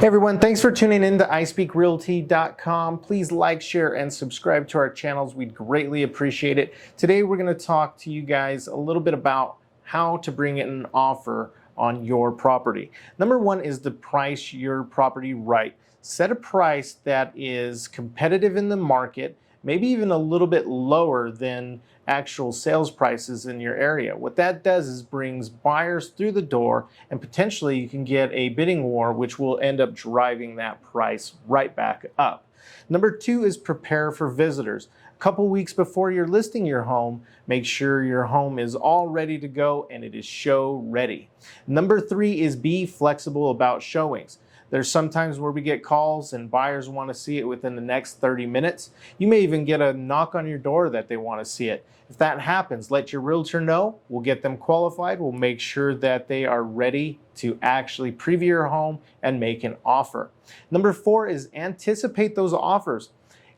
Hey everyone, thanks for tuning in to iSpeakRealty.com. Please like, share, and subscribe to our channels. We'd greatly appreciate it. Today we're going to talk to you guys a little bit about how to bring in an offer on your property. Number one is to price your property right. Set a price that is competitive in the market, maybe even a little bit lower than actual sales prices in your area. What that does is brings buyers through the door, and potentially you can get a bidding war, which will end up driving that price right back up. Number two is prepare for visitors. A couple weeks before you're listing your home, make sure your home is all ready to go and it is show ready. Number three is be flexible about showings. There's sometimes where we get calls and buyers want to see it within the next 30 minutes. You may even get a knock on your door that they want to see it. If that happens, let your realtor know. We'll get them qualified. We'll make sure that they are ready to actually preview your home and make an offer. Number four is anticipate those offers.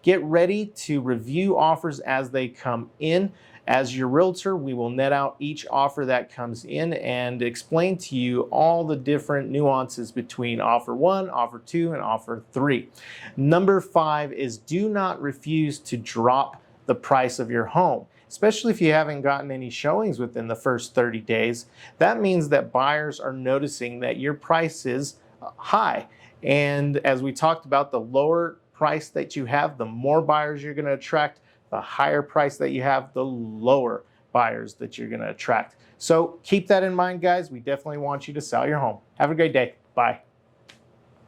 Get ready to review offers as they come in. As your realtor, we will net out each offer that comes in and explain to you all the different nuances between offer one, offer two, and offer three. Number five is do not refuse to drop the price of your home, especially if you haven't gotten any showings within the first 30 days. That means that buyers are noticing that your price is high. And as we talked about, the lower price that you have, the more buyers you're going to attract. The higher price that you have, the lower buyers that you're going to attract. So keep that in mind, guys. We definitely want you to sell your home. Have a great day. Bye.